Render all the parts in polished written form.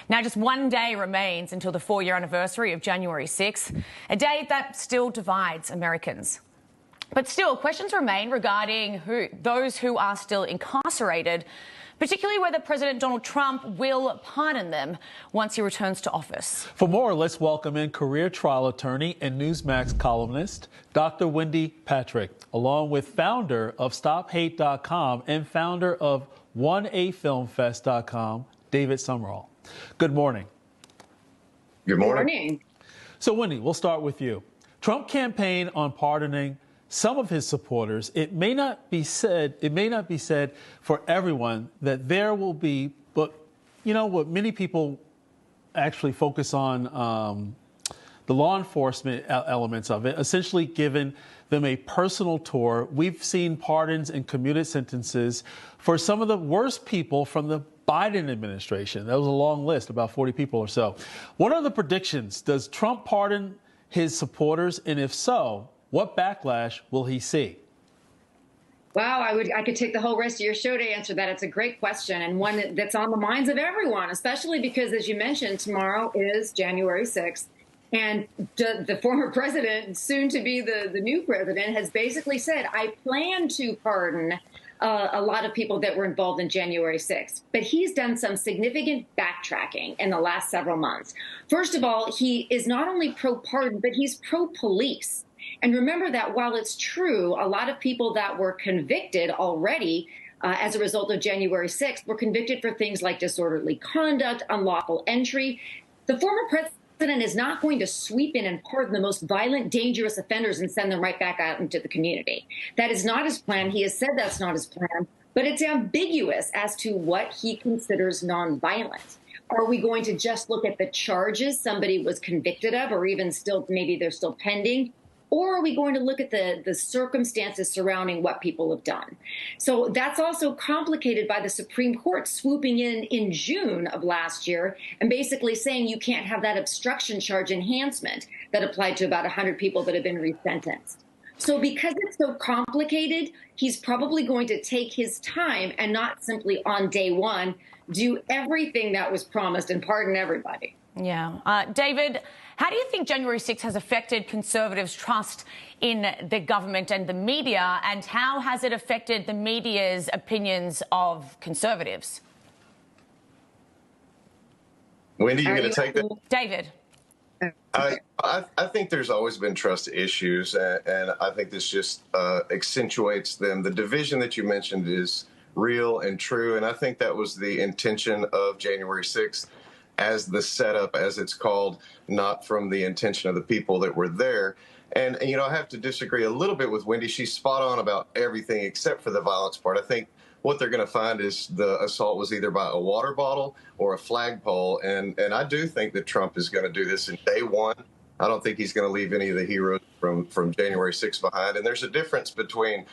Now, just one day remains until the 4-year anniversary of January 6th, a day that still divides Americans. But still, questions remain regarding those who are still incarcerated, particularly whether President Donald Trump will pardon them once he returns to office. For more, let's welcome in career trial attorney and Newsmax columnist, Dr. Wendy Patrick, along with founder of StopHate.com and founder of 1AFilmFest.com, David Sumrall. Good morning. Good morning. So, Wendy, we'll start with you. Trump campaigned on pardoning some of his supporters. It may not be said for everyone that there will be, but you know what many people actually focus on the law enforcement elements of it, essentially giving them a personal tour. We've seen pardons and commuted sentences for some of the worst people from the Biden administration. That was a long list, about 40 people or so. What are the predictions? Does Trump pardon his supporters? And if so, what backlash will he see? Wow, I could take the whole rest of your show to answer that. It's a great question and one that's on the minds of everyone, especially because, as you mentioned, tomorrow is January 6th. And the former president, soon to be the new president, has basically said, I plan to pardon a lot of people that were involved in January 6th. But he's done some significant backtracking in the last several months. First of all, he is not only pro-pardon, but he's pro-police. And remember that while it's true, a lot of people that were convicted already as a result of January 6th were convicted for things like disorderly conduct, unlawful entry. The former president is not going to sweep in and pardon the most violent, dangerous offenders and send them right back out into the community. That is not his plan. He has said that's not his plan, but it's ambiguous as to what he considers nonviolent. Are we going to just look at the charges somebody was convicted of, or even still, maybe they're still pending? Or are we going to look at the circumstances surrounding what people have done? So that's also complicated by the Supreme Court swooping in June of last year and basically saying you can't have that obstruction charge enhancement that applied to about 100 people that have been resentenced. So because it's so complicated, he's probably going to take his time and not simply on day one do everything that was promised and pardon everybody. Yeah. David, how do you think January 6th has affected conservatives' trust in the government and the media, and how has it affected the media's opinions of conservatives? Wendy, you going to take that? David. I think there's always been trust issues, and I think this just accentuates them. The division that you mentioned is real and true, and I think that was the intention of January 6th. As the setup, as it's called, not from the intention of the people that were there. And you know, I have to disagree a little bit with Wendy. She's spot on about everything except for the violence part. I think what they're going to find is the assault was either by a water bottle or a flagpole. And I do think that Trump is going to do this in day one. I don't think he's going to leave any of the heroes from January 6th behind. And there's a difference between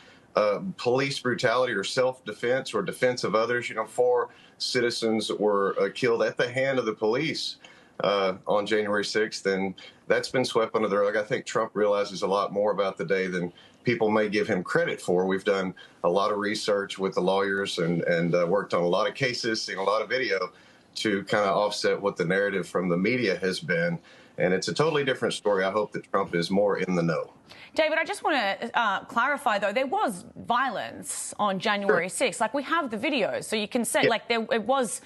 police brutality or self-defense or defense of others. You know, 4 citizens were killed at the hand of the police on January 6th, and that's been swept under the rug. I think Trump realizes a lot more about the day than people may give him credit for. We've done a lot of research with the lawyers and worked on a lot of cases, seen a lot of video to kind of offset what the narrative from the media has been. And it's a totally different story. I hope that Trump is more in the know. David, I just want to clarify, though, there was violence on January 6th. Like, we have the videos, so you can say, yeah. like, it was,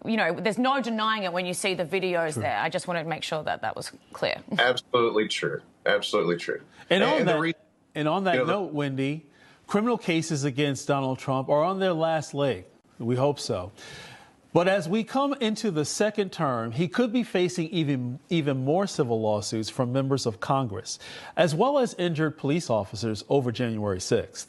you know, there's no denying it when you see the videos there. I just wanted to make sure that that was clear. Absolutely true. Absolutely true. And on that note, Wendy, criminal cases against Donald Trump are on their last leg. We hope so. But as we come into the second term, he could be facing even more civil lawsuits from members of Congress, as well as injured police officers over January 6th.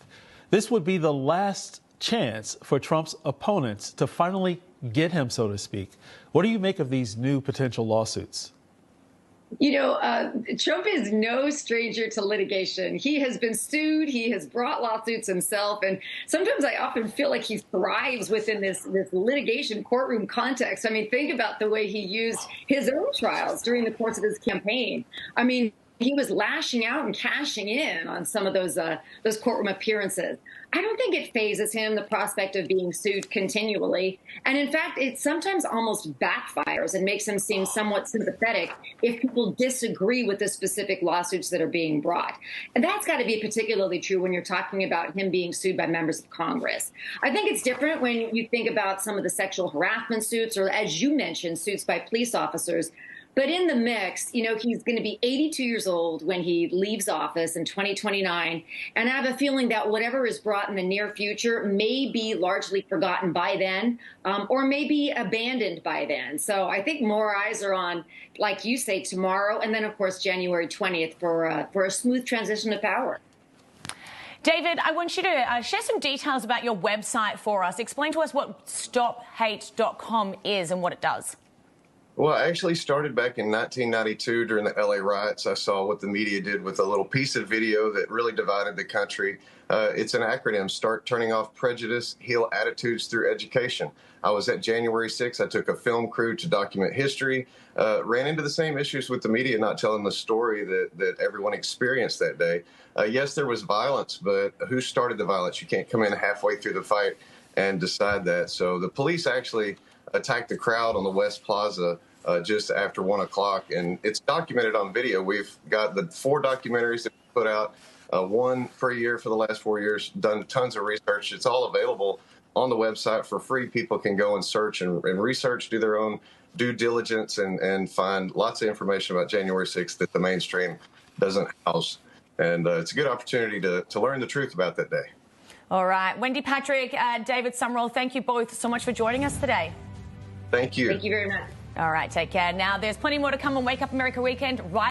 This would be the last chance for Trump's opponents to finally get him, so to speak. What do you make of these new potential lawsuits? You know, Trump is no stranger to litigation. He has been sued. He has brought lawsuits himself. And sometimes I often feel like he thrives within this litigation courtroom context. I mean, think about the way he used his own trials during the course of his campaign. I mean, he was lashing out and cashing in on some of those courtroom appearances. I don't think it phases him, the prospect of being sued continually. And in fact, it sometimes almost backfires and makes him seem somewhat sympathetic if people disagree with the specific lawsuits that are being brought. And that's got to be particularly true when you're talking about him being sued by members of Congress. I think it's different when you think about some of the sexual harassment suits, or as you mentioned, suits by police officers. But in the mix, you know, he's going to be 82 years old when he leaves office in 2029. And I have a feeling that whatever is brought in the near future may be largely forgotten by then, or may be abandoned by then. So I think more eyes are on, like you say, tomorrow. And then, of course, January 20th for a smooth transition to power. David, I want you to share some details about your website for us. Explain to us what stophate.com is and what it does. Well, I actually started back in 1992 during the LA riots. I saw what the media did with a little piece of video that really divided the country. It's an acronym: Start Turning Off Prejudice, Heal Attitudes Through Education. I was at January 6th. I took a film crew to document history, ran into the same issues with the media not telling the story that everyone experienced that day. Yes, there was violence, but who started the violence? You can't come in halfway through the fight and decide that. So the police actually attacked the crowd on the West Plaza just after 1 o'clock, and it's documented on video. We've got the 4 documentaries that we put out, one per year for the last 4 years, done tons of research. It's all available on the website for free. People can go and search and research, do their own due diligence, and find lots of information about January 6th that the mainstream doesn't house. And it's a good opportunity to learn the truth about that day. All right. Wendy Patrick, David Sumrall, thank you both so much for joining us today. Thank you. Thank you very much. All right, take care. Now, there's plenty more to come on Wake Up America Weekend right